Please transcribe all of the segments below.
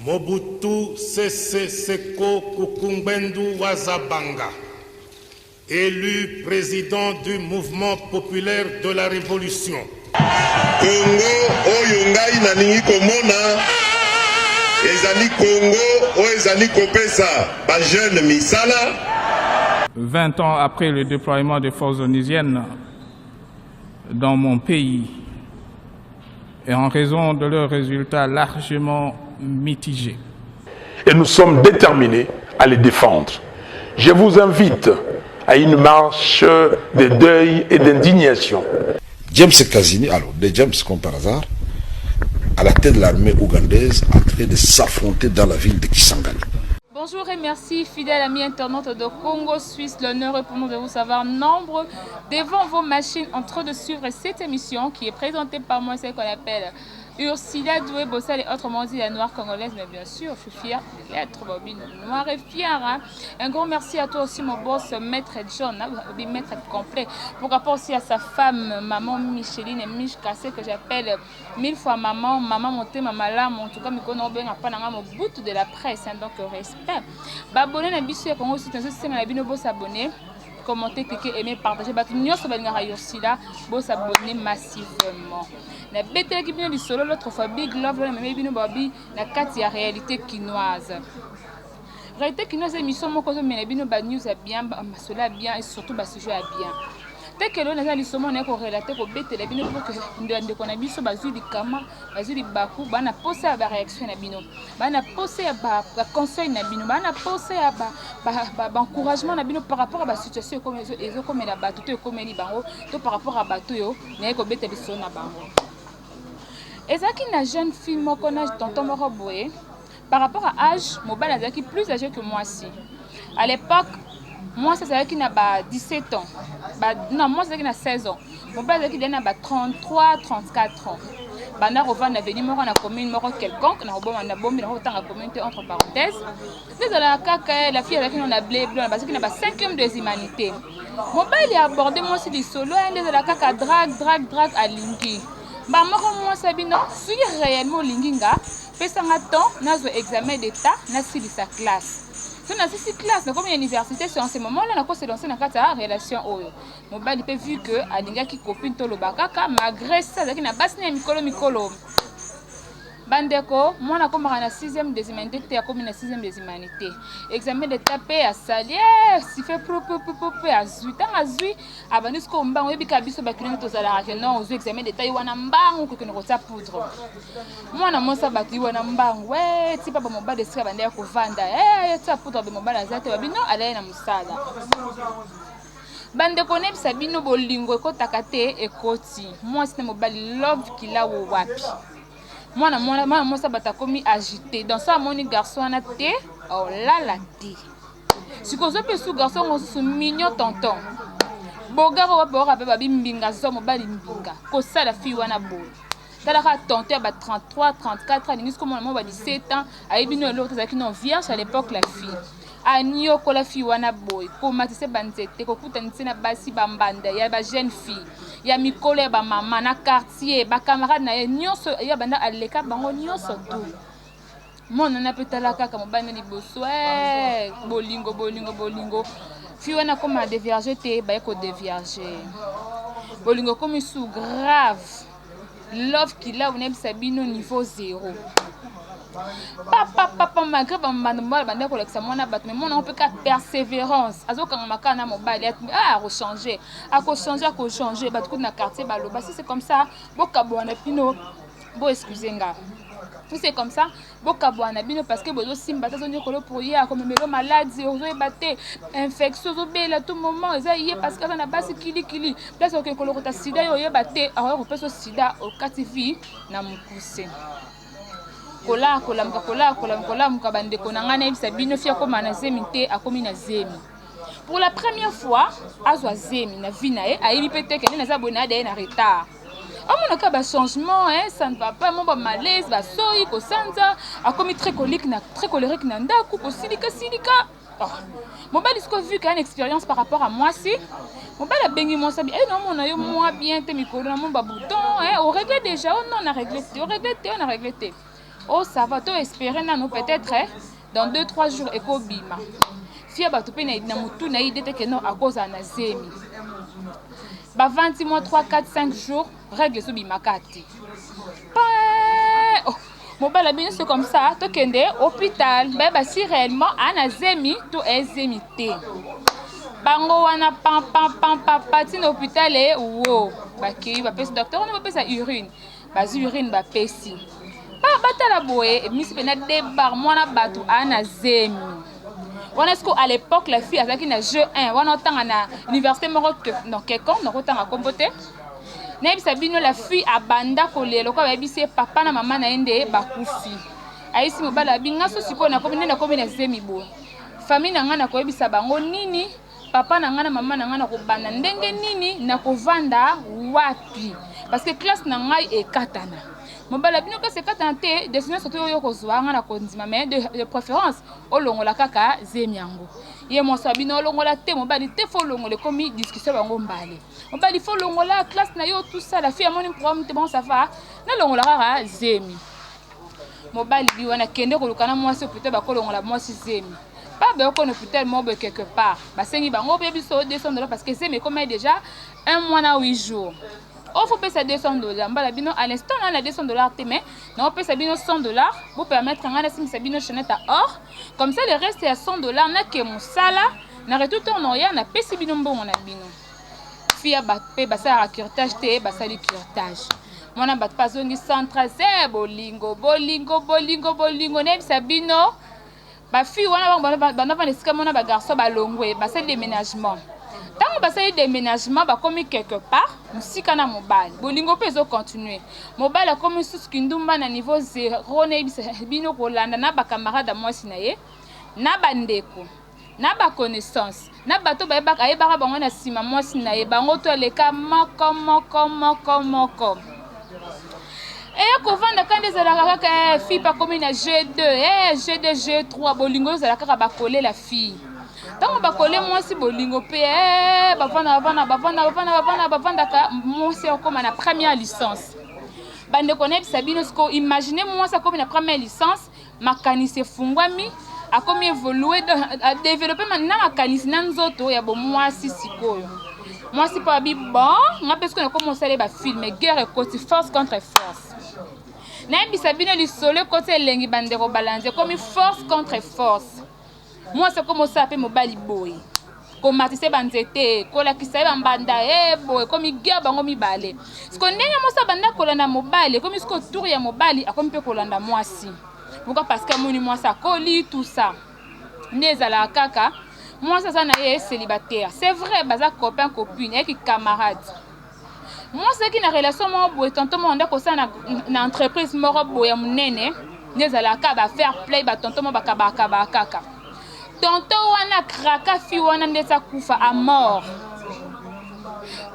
Mobutu Sese Seko Kukumbendu Wazabanga, élu président du mouvement populaire de la Révolution. Congo Oyongai Naningi Komona, Ezali Congo Ezali Kopesa, ba jeune Misala. 20 ans après le déploiement des forces onusiennes dans mon pays, et en raison de leurs résultats largement mitigés. Et nous sommes déterminés à les défendre. Je vous invite à une marche de deuil et d'indignation. James Kazini, alors de James comme par hasard, à la tête de l'armée ougandaise, en train de s'affronter dans la ville de Kisangani. Bonjour et merci, fidèles amis internautes de Congo Suisse. L'honneur est pour nous de vous savoir nombreux devant vos machines en train de suivre cette émission qui est présentée par moi, celle qu'on appelle Ursula Doué Bossal et autrement dit la noire congolaise. Mais bien sûr, je suis fière de l'être bobine noire et fière. Hein? Un grand merci à toi aussi, mon boss, Maître John, hein? Maître complet. Pour rapport aussi à sa femme, maman Micheline et Mich Kassé, que j'appelle 1000 fois maman, maman montée, maman lame. En tout cas, je connais bien au bout de la presse, hein? Donc respect. Abonnez à Bissou et Congo aussi, c'est un abonné, boss abonné. Commenter, cliquer, aimer, partager. Nous sommes s'abonner massivement. La bête qui vient du solo, l'autre fois Big Love, la même bino babi, la carte y a réalité quinoise. Réalité quinoise, émission, mon cause, mais la bino bad news a bien, cela bien et surtout bas sujet a bien. Dès que l'on a les sommes, on est corrélaté au bête, la bino pour que nous avons sur basu du kama, basu du baku, bana posé à la réaction à bino, bana posé à la conseil na bino, bana posé à encouragement na bino par rapport à la situation comme les autres comme la bateau, comme les barreaux, tout par rapport à bateau, n'est qu'au bête de son à barreau. Et ça qui n'a jeune fille, mon connaît tonton Moroboué, par rapport à âge, mon bal a plus âgé que moi si. À l'époque, moi c'est ça qui n'a pas 17 ans. Non, moi c'est qui n'a 16 ans. Mon bal a qui n'a pas 33, 34 ans. Bana revan na venu moro na commune moro quelconque na robon na bombi na autant la communauté entre parenthèses. Nous la kaka la fille avec qui on a blé blanc parce qu'il n'a pas 5e des humanités. Mon bal il a abordé moi c'est du solo et de la kaka drag à lingi. Bah moi sabino suis réellement linginga pesanga temps nazo examen d'état na sili sa classe. Si on a six classes comme université c'est en ce moment là na ko se lancer na kata relation oyo. Mon bali peut vu que alinga ki copine to lobakaka malgré ça zaki na basine mikolo. Bandeko, moi na komaka na 6e des humanités te comme na 6e des humanités. Examen d'état pe à salier, si fait propre à zui. Tant à zui, abandis ko mbango ebika biso ba kilomètres à la non, aux examen d'état y wana mbango que nous rota poudre. Moi na monsa ba ki wana mbango, ouais, ti papa moba de sika banda ko vanda. Ça poudre be moba na zate ba bino ala na musala. Bandeko ne sabino bolingo ko takate ekoti. Moi c'est mobali love kila wo wapi. Moi, ça va commis agité. Dans ça, mon garçon a été. Oh là là, té. Si vous avez ce garçon, on se mignon tonton. Boga, on va babi mbinga, zomo bali mbinga. Kosa la fille wana bo. Talaka tonton a 33, 34 ans. N'importe comment on va 17 ans. Aïbino l'autre qui non vierge à l'époque la fille. Anio ko la fille wana boy. Comment c'est banzete. Kokuta ntsena basi bambanda. Ya ba jeune fille. Ya mikole ba mama na quartier ba camarade na nyonso ya banda aleka bango nyonso tout mon na petala kaka mobana liboso bolingo fi wana comme a dévierger te ba ko dévierger bolingo comme sous grave love qui là on aime sabino niveau 0 papa malgré banda ko leksa mona bat mais mon on peut ka persévérance azoka makana mobile a rechanger a changer bat ko na quartier baloba si c'est comme ça bokabwana pino bo excusenga si c'est comme ça bokabwana bino parce que bozo simba tazo nyokolo pour ya comme melo maladie ozo ebaté infection ozo bela tout moment eza yé parce que ça na basi kili place ok koloko ta sida yo yebaté alors peso sida au katifi na mukuse kola bande konanga na bisa bino fia koma na zemi te akomi na zemi pour la première fois azwa zemi na vie na ye ayibi pete ke na za bona de na retard amona ka ba changement ça ne va pas mon ba malaise ba soyi ko sanza akomi très colérique na ndaku ko silika mon bal est-ce que vu qu'il y a une expérience par rapport à moi si mon bal a bengi mon sabi non mon ayo moi bien te mikolo na mon ba bouton on réglé déjà on a réglé on a réglé oh ça va, tu espérer nous peut-être dans 2-3 jours et ko bima. Fia ba to pe na mutu na idée que non à cause na zemi. Ba 20 mois 3 4 5 jours règle so bima kati. Oh, mon bala bien c'est comme ça, to kende hôpital, ba si réellement ana zemi to ezemité. Bango wana pam pati na hôpital et wow, ba ki ba pesi docteur on va pesa urine. Ba urine ba pesi. Ba batala boye, mis pena débar mwana batu ana zemi. On est-ce qu'à l'époque la fille avec une jeu 1, on entend à l'université Maroc dans quelqu'un, on entend à compoter. Nebi sabino la fille a banda kolé, le quoi bisi papa na maman na ende bakufi. Aisi mobala binga so siko na komine na komine zemi bo. Famille na ngana ko ebisa bango nini, papa na ngana maman na ngana ko banda ndenge nini na ko vanda wapi. Parce que classe na ngai e katana. Mobala bino ka se katante destiné surtout yo ko zwa ngana ko ndima mais de préférence o longola kaka zemi yango. Ye mo sabino longola te mobali te fo longola komi discussion bango mbale. Mobali fo longola classe na yo tout ça la fille a mon programme te bon ça va na longola kaka zemi. Mobali bi wana kende ko lukana mwasi hôpital ba ko longola mwasi zemi. Pas be ko hôpital mobe quelque part. Ba sengi bango be biso $200 parce que zemi comme déjà 1 mois na 8 jours. On faut payer $200. Mbala bino à l'instant on a $200 mais non on paye sabino $100 pour permettre ngana sim sabino chenette à or comme ça le reste est à $100 na ke musala na retour on ya na pesi bino mbongo na bino fia ba pe ba sa curtage te ba sali curtage mona ba pas zongi centre c'est bolingo ne sabino ba fi wana ba na esika mona ba garçon ba longwe ba sali déménagement. Tant que vous avez des déménagements, vous avez quelque part, vous avez un mobile. Vous pouvez continuer. Mobile a comme sous kindumba na niveau 0, bino kolanda na ba camarade moi sinaye, na bandeko, na ba connaissance, na bato ba ayeba bango na sima moi sinaye, bango to leka moko. Et quand vanda quand des ala ka fille pas comme na G2, G2 G3 bolingo za la ka ba coller la fille. Tant que vous moi si bolingo pe bavanda ka moi c'est comme na première licence. Bande connaître sabino sko imaginez moi ça comme na première licence makanisi fungwami a comme évoluer à développer maintenant makanisi na nzoto ya bo moi si sikoyo. Moi si pas bi bon, nga parce que na commencé ba film guerre côté force contre force. Na bi sabino li solo côté lengi bandero balancer comme force contre force. Moi c'est comme ça appelle mobile boy. Comme matisse banzete, kola kisaba mbanda boy comme guerre bango mibale. Ce qu'on ndenge mo sa banda kolanda mobile comme ce qu'on tour ya mobile a comme pe kolanda moi si. Pourquoi parce que moni moi ça coli tout ça. Nezala kaka. Moi ça na ye célibataire. C'est vrai baza copain copine et qui camarade. Moi c'est qui na relation mo boy tonton mo ndako ça na entreprise moro boy ya munene. Nezala ka ba faire play ba tonton mo ba kaka. Tonton wana kraka fi wana ndesa kufa à mort.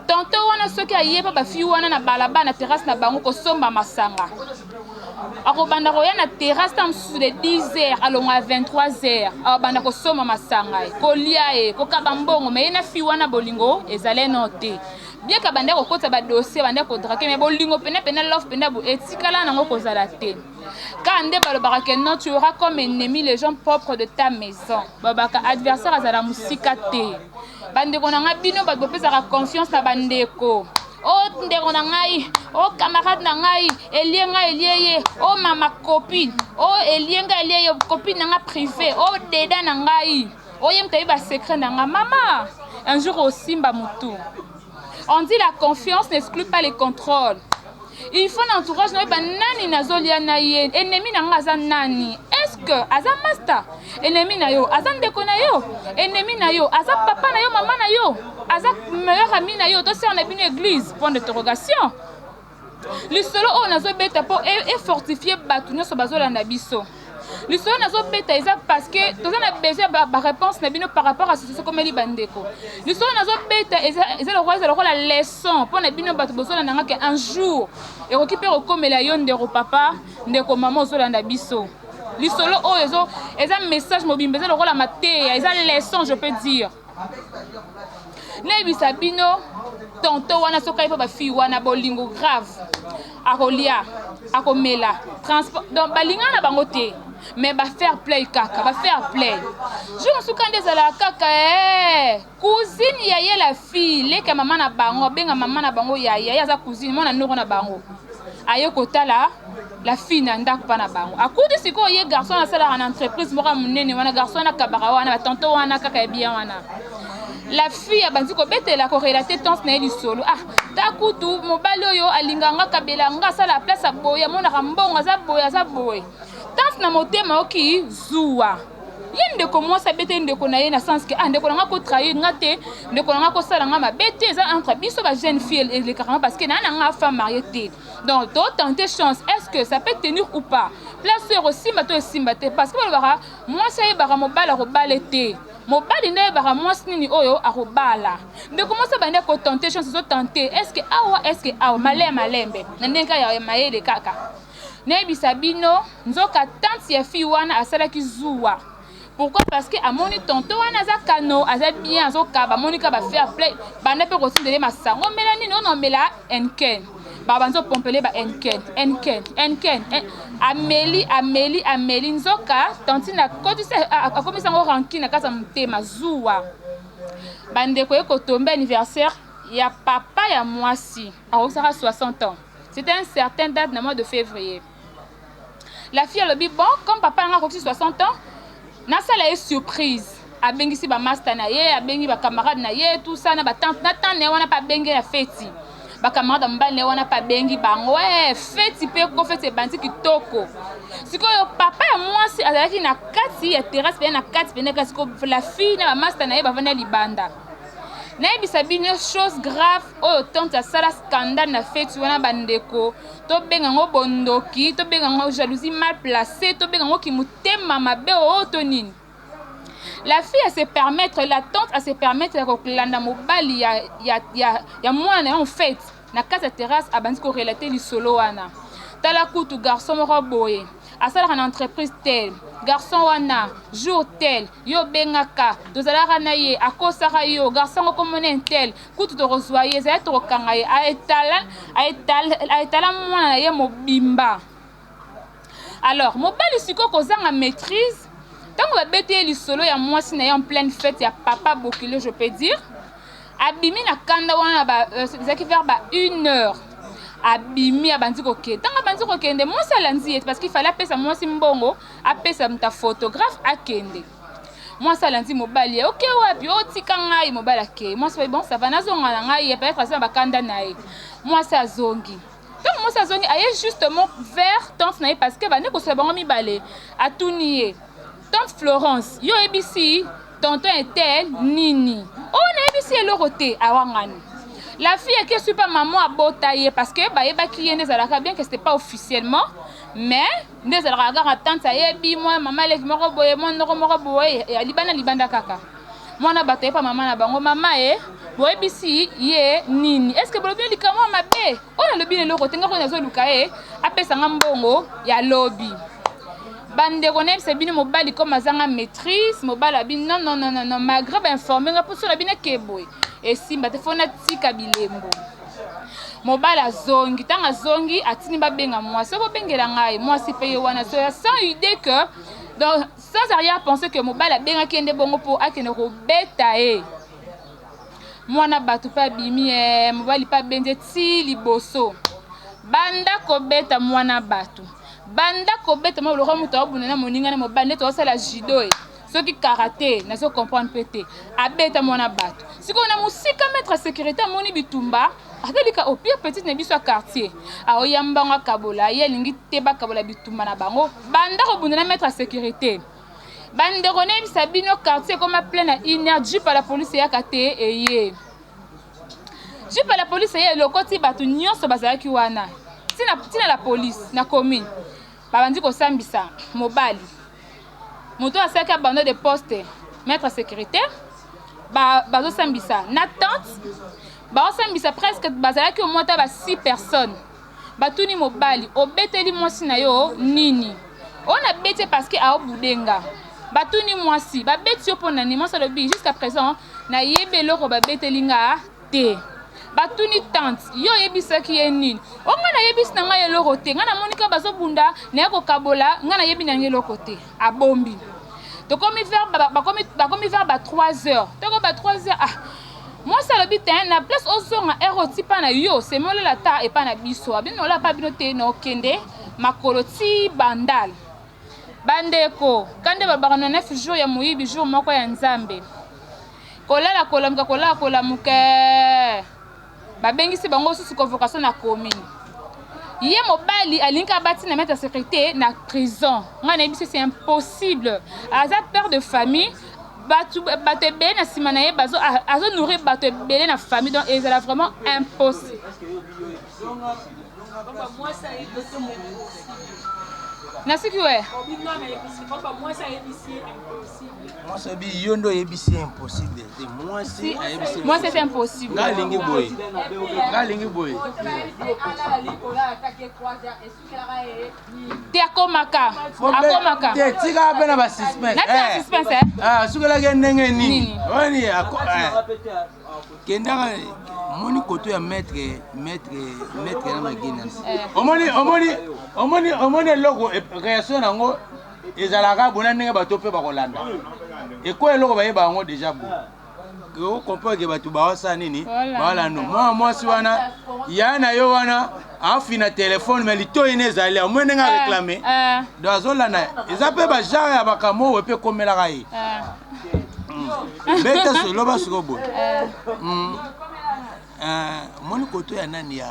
Tonton wana soki ayeba ba fi wana na balaba na terrasse na bango ko somba masanga. Akobanda roya na terrasse tam sous les 10h alongo à 23h. Akobanda ko somba masanga ko lia ko kabambongo mais na fi wana bolingo ezale noté. Bien ka banda ko kota ba dossier banda ko draquer mais bolingo pena love pena bo etikala nango ko zala te. Quand non, tu auras comme ennemi les gens propres de ta maison. Babaka adversaire azala musika te. Bandeko na nga bino ba bopesa confiance na bandeko. Oh ndeko na ngai, oh camarade na ngai, eliye, oh mama copine, oh elienga copine na nga privé, oh deda na ngai. Oh yemta ba secret na nga mama. Un jour aussi mba mutu. On dit la confiance n'exclut pas les contrôles. Il faut un entourage nani nazolia na ye ennemi na ngaza nani est-ce que aza master ennemi na yo aza ndeko na yo ennemi na yo aza papa na yo maman na yo aza meilleur ami na yo to c'est on a une église point d'interrogation le solo on nazo beta pour et fortifier batunya so bazolanda biso le solo nazo beta eza parce que to na besoin ba réponse na bino par rapport à ce comme li bandeko le solo nazo beta eza le roi la leçon pour na bino batu bozolanda nga que un jour et récupérer comme la yon de papa ndeko maman zolanda biso le solo o ezo eza message mobile eza le roi la maté eza leçon je peux dire Nebi sabino tonto wana soka ipa ba fi wana bolingo grave. Akolia, akomela, transport donc balinga na bango te. Mais ba faire play kaka, ba faire play. Je me souviens des la kaka cousine yaye la fille, leka maman na bango, benga maman na bango yaye, ya za cousine mona noko na bango. Aye kotala la fille na ndako pa na bango. Akudi siko ye garçon na sala en entreprise moko munene wana garçon na kabara wana ba tonto wana kaka bien wana. La fille a bandi ko betela ko relater tons na eli solo. Ah, takutu mobali oyo alinganga kabela nga sala place aboya mona kambonga za boya. Tante na motema oki zuwa. Yende ko mo sa bete ndeko na ye na sens que ndeko nga ko trahir ngate ndeko nga ko sala nga mabete za entre biso ba jeune fille et les carrément parce que na nga femme mariée té. Donc to tenter chance est-ce que ça peut tenir ou pas? Place aussi mato simbate parce que bara moi ça y bara mobala ko balete. Mobali na bara moi nini oyo akobala. Ndeko mo sa bande ko tenter chance so tenter est-ce que awa malembe na ndenka ya maye de kaka. Nebi sabino nzoka tante ya fi wana asalaki zuwa. Pourquoi? Parce que amoni tonto wana za kano aza bien azoka ba monika ba fair play ba na pe kotindele masango mela nini on mela enken ba banzo pompele ba enken ameli nzoka tantina kotise akomisa ngo rankina kasa mtema zuwa bande ko ekotombe anniversaire ya papa ya mwasi a 60 ans. C'était une certaine date dans mois de février. La fille le dit bon comme papa a 60 ans na sala est surprise abengisi ba master na ye abengi ba camarade na ye tout ça na ba tante na tante ne wana pa bengi ya feti ba camarade mbale ne wana pa bengi bango feti pe ko feti bandi kitoko sikoyo papa ya mwasi azalaki na kati ya terrasse pe na kati pe na kasi ko la fille na ba master na ye ba vana libanda na ebisa bino chose grave oyo tante asala scandale na feti wana bandeko to benga ngo bondoki to benga ngo jalousie mal placée to benga ngo kimutema mabe o to nini. La fille a se permettre la tante a se permettre ko klanda mobali ya mwana en fait na kasa terrasse abandi ko relater li solo wana tala kutu garçon moko boye asala en entreprise tel garçon wana jour tel yo bengaka dozalaka na ye akosaka yo garçon ko mone tel kutu to rezoyer za to kanga ye aetala mwana ye mobimba. Alors mobali siko kozanga maîtrise tango ba bete li solo ya mwasi na ye en pleine fête ya papa bokile je peux dire abimi na kanda wana ba zaki vers ba 1 heure abimi abandi koke tanga bandi kokende mwasi alanzi parce qu'il fallait apesa mwasi mbongo apesa mta photographe akende mwasi alanzi mobali ok wapi otika ngai mobali ake mwasi bon ça va nazonga na ngai peut-être ça bakanda na ye mwasi azongi donc mwasi azongi aye justement vers tante na ye parce que bande ko se bango mibale atuniye tante Florence yo ebisi tonton etel nini on ebisi elorote awangani. La fille qui est super maman a botaillé parce que bah eba qui est zalaka bien que c'était pas officiellement mais des zalaka tante ça bi moi maman les moko boye moi moko boye ya libanda kaka moi na bataille pas maman na bango maman boye bisi ye nini est-ce que bolobi likamo mabe on le bien le côté ngako nazo luka apesa ngambongo ya lobby bande konem c'est bien mobali comme azanga maîtrise mobali bin non malgré ba informer nga pour la bien keboy et si mbate fona tika bilembo mobala zongi tanga zongi atini ba benga moi so bengela ngai moi si paye wana so sans idée que donc sans arrière penser que mobala benga kende bongo pour akene ko beta mwana batu pa bimi mobali pa benje ti liboso banda ko beta mwana batu banda ko beta mo lo muto abuna na moninga na mobali to sala judo ceux qui karaté na so comprendre pété abeta mwana batu siko na musika mettre sécurité moni bitumba akalika au pire petite ne biso quartier a oyambanga kabola yelingi teba kabola bitumba na bango banda ko bunda na mettre sécurité bande rone bisabino quartier comme plein na énergie par la police ya kate eye je par la police ya lokoti batu nyonso bazalaki wana tina la police na commune babandi ko sambisa mobali moto asaka bando de poste mettre sécurité bazo sambisa na tente bazo sambisa presque bazalaki au moins ba 6 personnes batuni mobali obeteli mwasi na yo nini on a bete parce que a obudenga batuni mwasi babeti yo pona ni mwasi alobi jusqu'à présent na yebe loko babetelinga te batuni tante yo yebisaki ye nini onga na yebisi na ngai eloko te nga na monika bazobunda na yako kabola nga na yebi na ngai eloko te abombi tokomi vers bakomi vers ba 3 heures toko ba 3 heures ah moi ça le but na place ozonga erotipa na yo c'est mole la ta et pas na biso abino la pa bino te no kende makoloti bandal bandeko kande babakano 9 jours ya moyibi jour moko ya nzambe kolala kolamuka kolala kolamuke babengisi bango susu convocation na commune ye mobali alinka bati na mettre sécurité na prison nga na biso c'est impossible aza père de famille bato belé na sima na ye bazo nourrir bato belé na famille donc ezala vraiment impossible nasiki we moi ça bi yondo yebisi impossible moi c'est impossible ngalingi boy te akomaka te tika pe na ba suspense na suspense ah sukela ke ndenge nini oni kenda moni koto ya maître na magina omoni loko réaction nango ezalaka bona ndenge bato pe bakolanda eko eloko bayeba yango déjà bo ko comprendre ke bato bawasa nini voilà no mwasi wana ya na yo wana afina téléphone mais lito ine ezali omwe nga réclamer donc azolanda eza pe ba genre ya bakamo we pe komela kai beta solo ba sukobo mon côté ya nani ya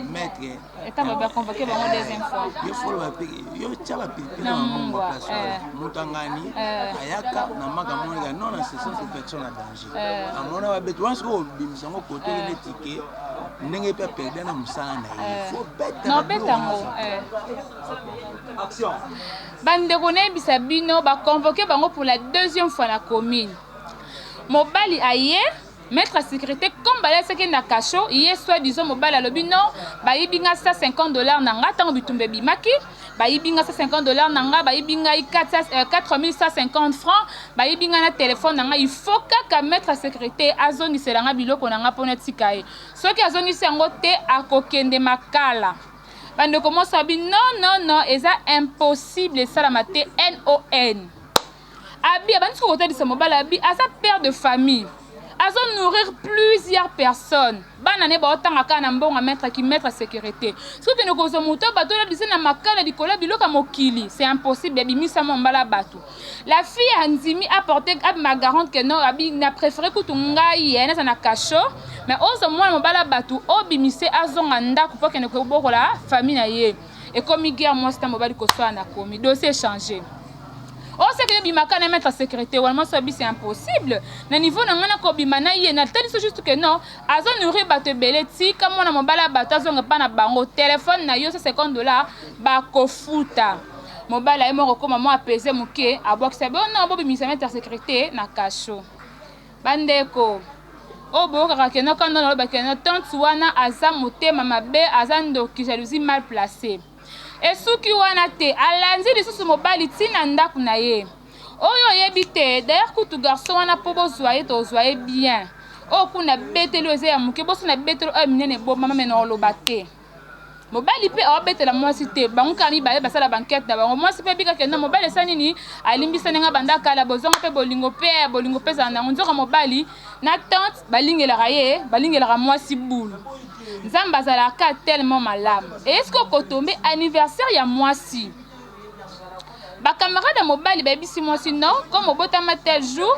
maître eta ba convoquer bango deuxième fois il faut ba yo tchaba pipi na mungu place mutangani ayaka na maga monga non na c'est une personne en danger amona ba betu wansi ko bimisango côté ne ticket ndenge pe perdre na musala na il faut beta non beta ngo action bande koné bisabino ba convoquer bango pour la deuxième fois na commune mobali aye mettre à sécurité comme balai ce qui na cacho hier soit disons mobile à lobi non ba yibinga $150 nanga tango bitumbe bimaki ba yibinga $150 nanga ba yibinga 4150 francs ba yibinga na téléphone nanga il faut ka mettre à sécurité azoni selanga biloko nanga pona tikae soki azoni sengo te akokende makala bande commence à bi non eza impossible ça la maté non abi abanti ko tadi sa mobile abi asa père de famille azo nourrir plusieurs personnes bana ne ba otanga kana mbonga mettre sécurité soki ne kozo moto bato la disena makala dikola biloka mokili c'est impossible bimisa mbala bato la fille Anzimi a porté ma garante que non abi na préféré kutunga yena sana cacho mais ozo mwana mbala bato obimise azonga ndako pour que ne ko bokola famille na ye et comme guerre moi c'est mobali ko so na komi dossier changé. Oh, c'est que bimaka na mettre sécurité vraiment ça c'est impossible na niveau na ngana ko bimana ye na tani c'est juste que non azo nourrir bato beleti comme on a mobala bato azonga pa na bango téléphone na yo $50 ba ko futa mobala e moko koma mo apaiser muke abokisa be non bo bimisa mettre sécurité na cacho bandeko o bo kaka kena quand on ba kena tante wana aza motema mabe aza ndoki jalousie mal placée et suki wana te alanzi lisusu mobali tina ndaku na ye oyo yebi te d'ailleurs kutu garçon wana po bozwa ye tozwa ye bien o kuna beteli oze ya muke boso na beteli oyo minene bo mama mena oloba te mobali pe obetela mwasi te bango kami baye basala banquette na bango mwasi pe bika kenda mobali sani ni alimbisa nga banda kala bozonga pe bolingo pe za na nzoka mobali na tante balingela ye balingela mwasi bulu nzamba azalaka tellement malamu est-ce que kotombe anniversaire ya mwasi ba camarade ya mobali babisi mwasi non comme obotama tel jour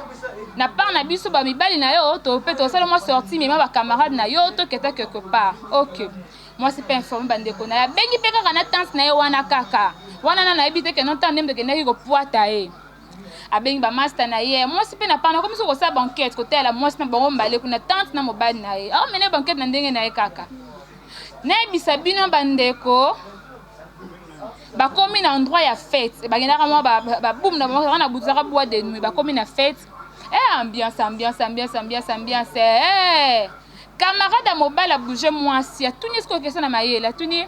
na part na biso ba mibali na yo to pe to sala mo sorti mais ba camarade na yo to keta quelque part OK moi c'est pas informé bandeko na ya bengi pe kaka na tante na ye wana kaka wana na ebite ke non tande ndeke na ko poata e abengi ba master na ye moi c'est pas na pana comme so ko sa banquette ko tela moi c'est na bango mbale kuna tante na mobali na ye ah mene banquette na ndenge na ye kaka na bisabino bandeko ba komi na endroit ya fête ba genda kama ba boum na ba na buzaka bois de nuit ba komi na fête ambiance camarade à mobile a bougé moi si a tout ce que ça na mayela tuni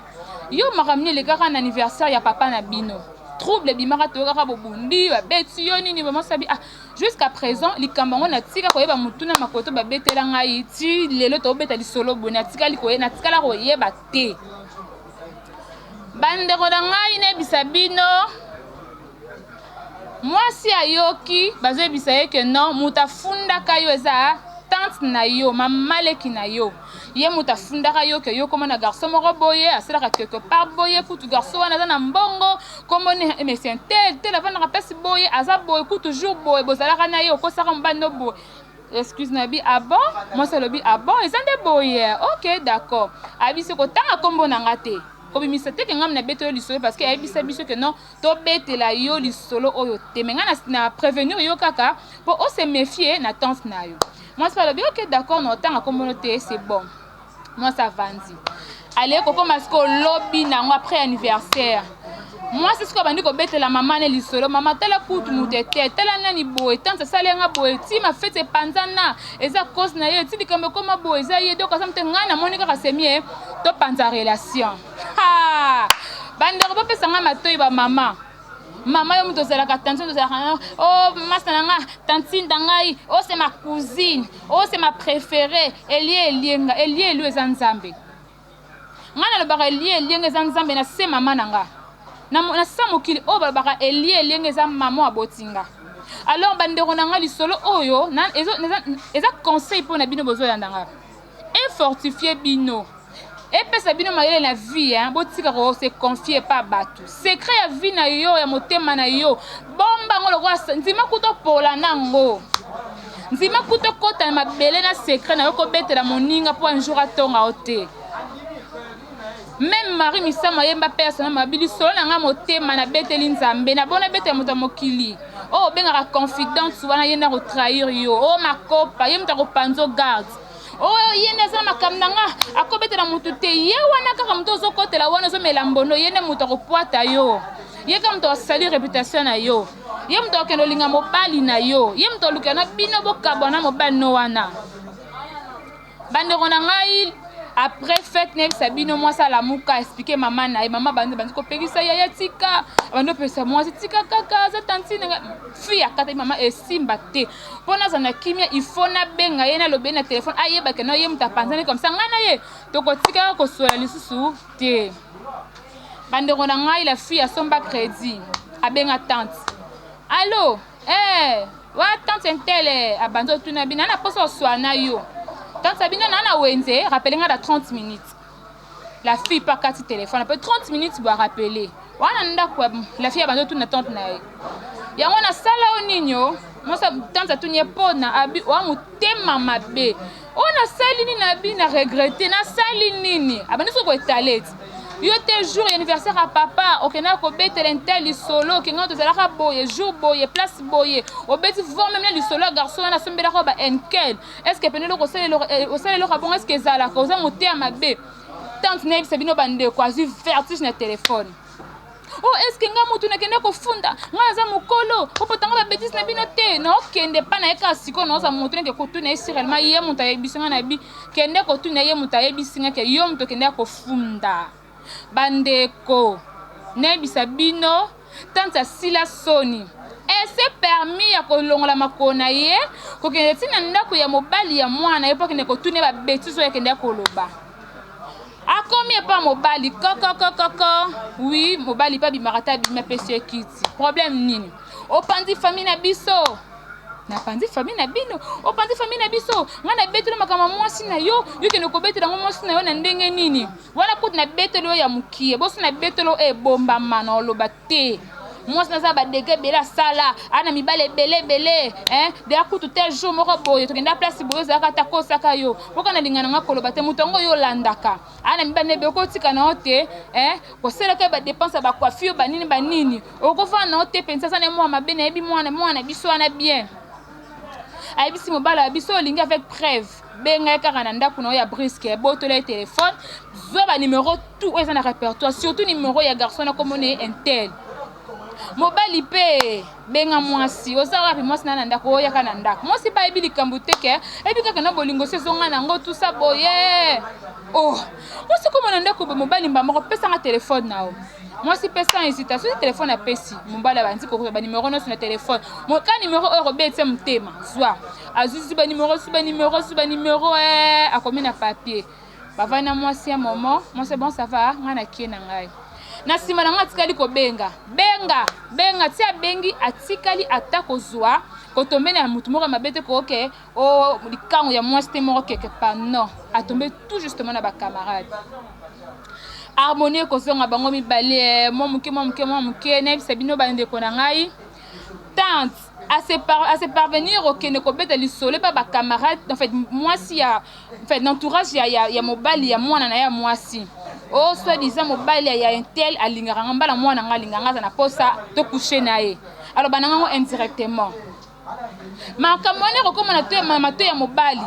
yo ma ramené les gars en anniversaire ya papa na bino trouble bimaka toyokaka bobundi babeti yo nini bamosabi jusqu'à présent likambo yango natika koyeba mutu na makoto babetela ngai ti lelo tobeta lisolo boye natikala koyeba te bandeko na ngai nayebisa bino mwasi ayoki bazoyebisa ye ke non mutu afundaka yo eza tante na yo mamaleki na yo ye mutu afundaka yo ke yo komona garçon moko boye asalaka quelque part boye kutu garçon wana aza na mbongo komone mais c'est un tel avandaka mpasi boye aza boye ku toujours boye bozalaka na ye okosaka mobando boye excuse na bi bon mwasi alobi bon eza nde boye ok d'accord abisi kotanga kombo na nga te kobimisa te ke ngam na betelo lisolo parce que ayebisa biso ke non tobetela yo lisolo oyo te me nga na prévenir yo kaka po ose méfier na tante na yo mwasi alobi ok d'accord na otanga kombo te c'est bon mwasi avandi ale kokoma siko lobi nango après anniversaire mwasi siko bandi kobetela mama ne lisolo mama tala kutu mutu ete tala nani boye tante asali yanga boye ti mafete epanzana eza cause na ye ti likambo ekoma boye eza ye donc aza mute ngai namoni kaka semie topanza relation bandeko bapesanga matoi bamama mama yo mutu ozalaka tantine ozalaka masa na nga tantine na ngai c'est ma cousine c'est ma préférée elie elu eza nzambe ngai nalobaka elie eza nzambe na se mama na nga na sa mokili oyo balobaka elie eza mama abotinga alors bandeko na nga lisolo oyo eza conseil mpo na bino bozoyanda nga infortifie bino epesa bino mayele na vie botika se confier pa bato secret ya vie na yo ya motema na yo bomba ngo lokola nzima kuto pola nango nzima kuto kota na mabele na secret na yo kobetela moninga po un jour atonga ote même Marie misama yemba persona mabili solo na nga motema na beteli nzambe na bona betela moto mokili bengaka confidence wana yenda ko trahir yo makopa ye mutako panzo garde yende asala makambo na nga akobetela mutu te ye wana kaka mutu ozokotela wana ozomela mbono ye nde mutu akopwata yo ye kaka mutu asali réputation na yo ye mutu akokende olinga mobali na yo ye mutu oluka na bino bokabwa na mobali no wana bandeko na ngai après fête nayebisa bino mwasi alamuka expliquer mama na ye mama bandi kopekisa yaya tika bandi opesa mwasi tika kaka aza tantine fi akata ye mama esimba te mpo naza na kimia ifo nabenga ye nalobe na telefone ayebake na ye mutu apanzani comme ça ngai na ye tokotikaka kosola lisusu te bandeko na ngai la fille asomba crédit abenga tante allo wa tante intele abandi otuna bino ana posa oswala na yo tante sabino nana wenze rappelenga da 30 minutes la fille pas kati téléphone après 30 minutes doit rappeler wana ndako la fille abandi otuna tante na ye yango na sala o ninyo mosa tante atunye pona abi wa mutema mabe ona sali nini abi na regretter na sali nini abandi soko etalete yo te jour anniversaire à papa okena ko betela intel solo kinga to zalaka boye jour boye place boye obeti voir même les solo garçon na sombela ko ba enkel est-ce que penelo ko sele lo bon est-ce que zala ko za moté mabe tante nebe sabino bande ko azu vertige na téléphone est-ce que nga mutu na kende ko funda nga za mukolo ko potanga ba bêtise na bino te na okende pa na eka siko na za mutu na ke ko tuna sirellement ye mutu ayebisinga na bi kende ko tuna ye mutu ayebisinga ke yo mutu kende ko funda bandeko nayebisa bino tante asila soni ese permis ya kolongola makona ye kokende ntina ndako ya mobali ya mwana ye po akende kotuna babetise oyo akende koloba akomi epa mobali kokokokoko oui mobali pa bimaka te abima pesi ye kiti problème nini opandi famille na biso napandi famille na bino opandi famille na biso nga na betelo makama mwasi na yo kende kobetela ngo mwasi na yo na ndenge nini wana kutu na betelo ya mukie boso na betelo ebombama na oloba te mwasi naza badege bele asala ana mibale ebele deya kutu tel jour moko boye tokenda place boye ozalaka ta kosaka yo mpoka na lingana nga koloba te moto yango yolandaka ana mibale nebe okotika na yo te koselaka badepense ya bacoiffure banini okofana na yo te pensa sana mwa mabe nayebi mwana biso wana bien ayebisi mobala ya biso olingi avec preuve benga kaka na ndako na yo ya briske ebotola ye téléphone zwa banimero tout oyo eza na répertoire surtout nimero ya garçon na komona ye intel mobali pe benga mwasi osawa pi mwasi na ndako oyaka na ndako mwasi ba ebi likambo te ke ebi kaka na bolingo sezonga nango tout ça boye oh mwasi ko mona ndako mobali mba moko pesa nga téléphone nao mwasi pesa hésitation sur téléphone a pesi mobali banzi ko ba numéro no sur le téléphone mo ka numéro euro bete mtema zwa azuzi ba numéro a combien na papier ba va na mwasi ya moment moi c'est bon ça va ngana kie na ngai na sima na nga tikali ko benga tia bengi atikali atako zwa ko tombe na mutu moko mabete ko ke o likango ya mwasi te moko quelque part non a tombé tout justement na ba camarade harmonie ko zonga bango mibale mo muke na bisabino ba ndeko na ngai tante à se parvenir au que ne kobeta lisole pas ba camarade en fait moi si ya en fait l'entourage ya mobali ya mwana na ya mwasi oh soit disant mobali ya intel alinganga mbala mwana nga linganga na posa to coucher na ye alors bananga indirectement makamone ko koma na to mamato ya mobali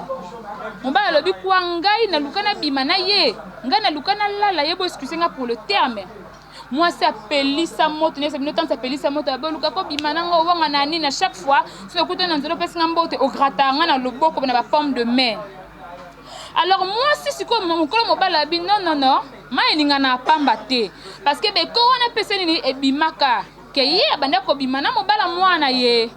lobi kwa ngai na lukana bima na ye ngai na lukana lala ye bo excuser pour le terme moi c'est appelisa moto ne sabino tant appelisa moto ba luka ko bimananga wanga na nini à chaque fois so écoute na nzelo pesa ngambote au gratanga na loboko na ba pomme de main alors moi si ko mokolo mobala bi non ma elinga na pamba te parce que be ko wana pesa nini e bimaka ke ye banda ko bimana mobala mwana ye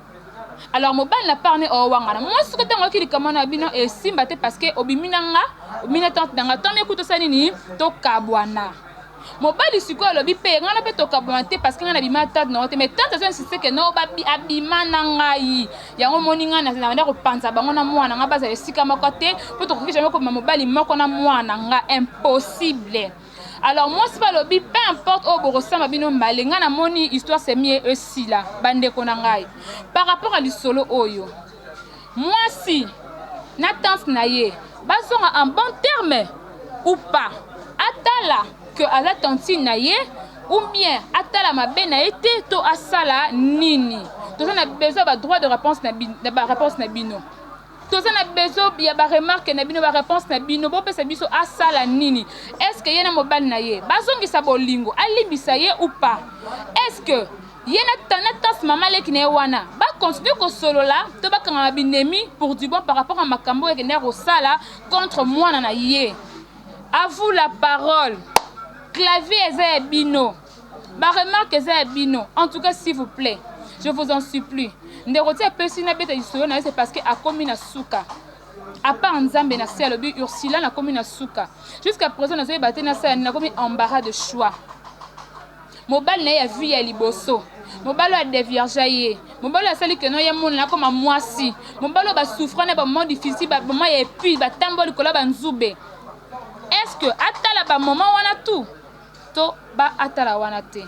alors mobali na parne o wanga na moi si ko tango ki likamana bino e simba te parce que obiminanga mina tante danga tant écoute ça nini to kabwana mobali siko lobi pe ngana pe to kabwana parce que ngana bima tante non te mais tante ça insiste que non ba abima na ngai yango moninga na na ko panza bango na mwana nga baza esika makote po to ko jamais ko mobali moko na mwana nga impossible. Alors moi c'est pas lobby peu importe au borosama bino malenga na moni histoire c'est mieux aussi là bande ko na ngai par rapport à l'isolo oyo moi si na tante na ye bazonga en bon terme ou pas atala que à la tante na ye ou bien atala mabe na été to asala nini to ça na besoin ba droit de réponse na réponse na bino to ça na besoin ya ba remarque na bino ba réponse na bino bo pesa biso asala nini est-ce que yena mobali na ye bazongisa bolingo alimbisa ye ou pas est-ce que yena tanatas mama leki na wana ba continue ko solo là to ba kanga binemi pour du bon par rapport à makambo et na rosala contre moi na ye à vous la parole clavier eza bino ba remarque eza bino en tout cas s'il vous plaît je vous en supplie nderotia pesi na beta isoyo na c'est parce que a komi na suka à part nzambe na sel bi ursula na komi na suka jusqu'à présent na zoye baté na sel na komi embarras de choix mobali na ya vie ya liboso mobali a dévierge ye mobali a sali que non ya mona comme mwasi mobali ba souffrant na ba moment difficile ba moment et puis ba tamboli kola ba nzube est-ce que atala ba moment wana tout to ba atala wana te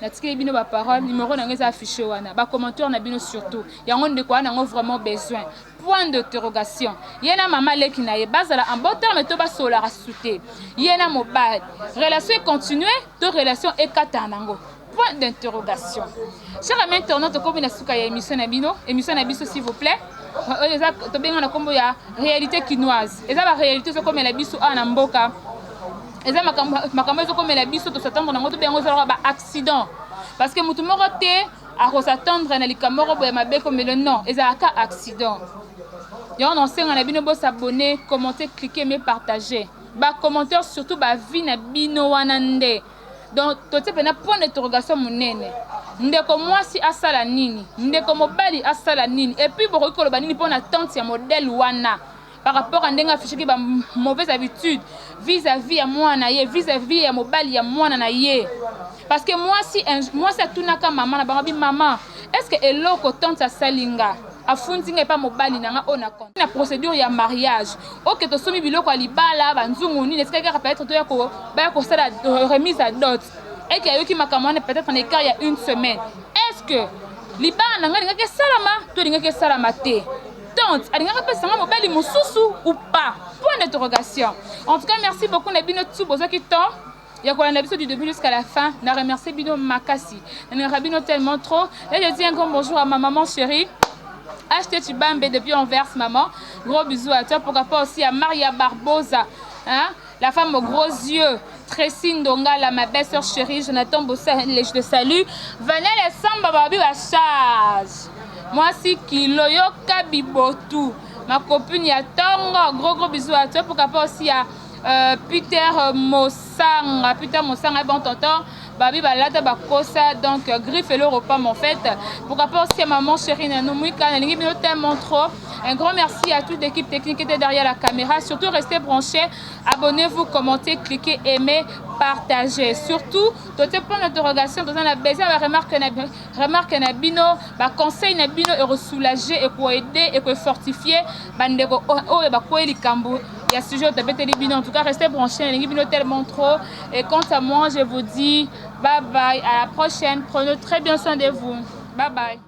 natikeli bino ba parole numéro na ngeza affiché wana ba commentaire na bino surtout yango ndeko wana ngo vraiment besoin point d'interrogation yena mama leki na ye bazala en bon terme to ba sola rasouté yena mobile relation continuer to relation ekata nango point d'interrogation cher ami internaute comme na suka ya émission na biso s'il vous plaît eza to benga na kombo ya réalité quinoise eza ba réalité so comme la biso ana mboka eza makambo ezo comme la biso to s'attendre nango to bengo zo ba accident parce que mutu moko te a ko s'attendre na likamoro boya mabe comme le non eza ka accident yon on senga na bino bo s'abonner commenter cliquer mais partager ba commentaire surtout ba vie na bino wana nde donc to te pena point d'interrogation monene ndeko mwasi asala nini ndeko mobali asala nini et puis boko ko lo banini pona tante ya modèle wana par rapport à ndenga affiché ki ba mauvaise habitude vis-à-vis ya mwana ye vis-à-vis ya mobali ya mwana na ye parce que moi si tunaka maman na bangabi maman est-ce que eloko tante sa salinga afunzinga pa mobali nanga ona compte na procédure ya mariage OK to somi biloko alibala banzungu ni est-ce que ka peut-être to ya ko ba ko sala remise à dot et que ayoki makamane peut-être en écart il y a une semaine est-ce que libana nanga linga ke salama to linga ke salama te tante alinga pe sanga mobali mususu ou pas point d'interrogation en tout cas merci beaucoup na bino tsu bozo ki temps ya quoi l'épisode du début jusqu'à la fin na remercier bino makasi na rabino tellement trop et je dis un grand bonjour à ma maman chérie Acheter Chibambe depuis Anvers, maman. Gros bisous à toi. Pourquoi pas aussi à Maria Barbosa, hein? La femme aux gros yeux. Tracy Ndongala, ma belle-sœur chérie, Jonathan Bossa, je te salue. Vanessa Samba Babi à charge. Moi aussi, Kiloyo Kabibotu. Ma copine Yatongo, gros bisous à toi. Pourquoi pas aussi à Peter Mossanga. Peter Mossanga, bon tonton. Babi Balata Bakosa, donc griffe le repas, en fait. Pourquoi pas aussi à maman chérie Nanoumouika, tellement trop. Un grand merci à toute l'équipe technique qui était derrière la caméra. Surtout, restez branchés, abonnez-vous, commentez, cliquez, aimez, partagez. Surtout, d'autres points d'interrogation, dans la baisse, remarque Nabino, conseil Nabino est soulagé et pour aider et pour fortifier. Bandego, il y a ce sujet de en tout cas, restez branchés, les Bino tellement trop. Et quant à moi, je vous dis bye bye, à la prochaine. Prenez très bien soin de vous. Bye bye.